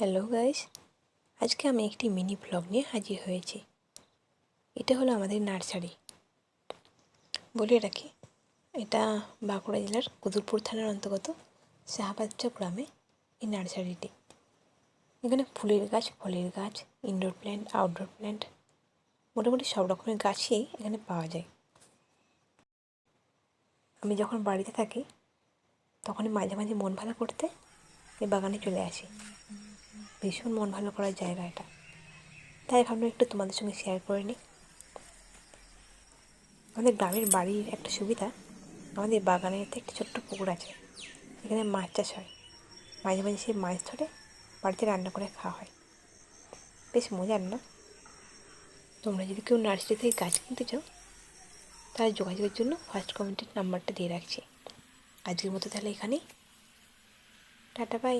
Hello guys, আজকে আমি একটি মিনি ব্লগ নিয়ে হাজির হয়েছি। এটা হলো আমাদের নার্সারি। বলে রাখি, এটা বাঁকুড়া জেলার কুতুবপুর থানার অন্তর্গত শাহবাজচা গ্রামে এই নার্সারিটি। এখানে ফুলের গাছ, ফলের গাছ, ইনডোর প্ল্যান্ট, আউটডোর প্ল্যান্ট, মোটামুটি সব রকমের গাছই এখানে পাওয়া যায়। আমি যখন বাড়িতে থাকি তখনই মাঝে মাঝে মন ভালো করতে এই বাগানে চলে আসি। ভীষণ মন ভালো করার জায়গা এটা, তাই ভাবলাম একটু তোমাদের সঙ্গে শেয়ার করে নিই। আমাদের গ্রামের বাড়ির একটা সুবিধা, আমাদের বাগানেতে একটা ছোট্ট পুকুর আছে। এখানে মাছ চাষ হয়, মাঝে মাঝে সেই মাছ ধরে বাড়িতে রান্না করে খাওয়া হয়। বেশ মজার না? তোমরা যদি কেউ নার্সারি থেকে গাছ কিনতে চাও তাহলে যোগাযোগের জন্য ফার্স্ট কমেন্টের নাম্বারটা দিয়ে রাখছি। আজকের মতো তাহলে এখানেই, টাটা বাই।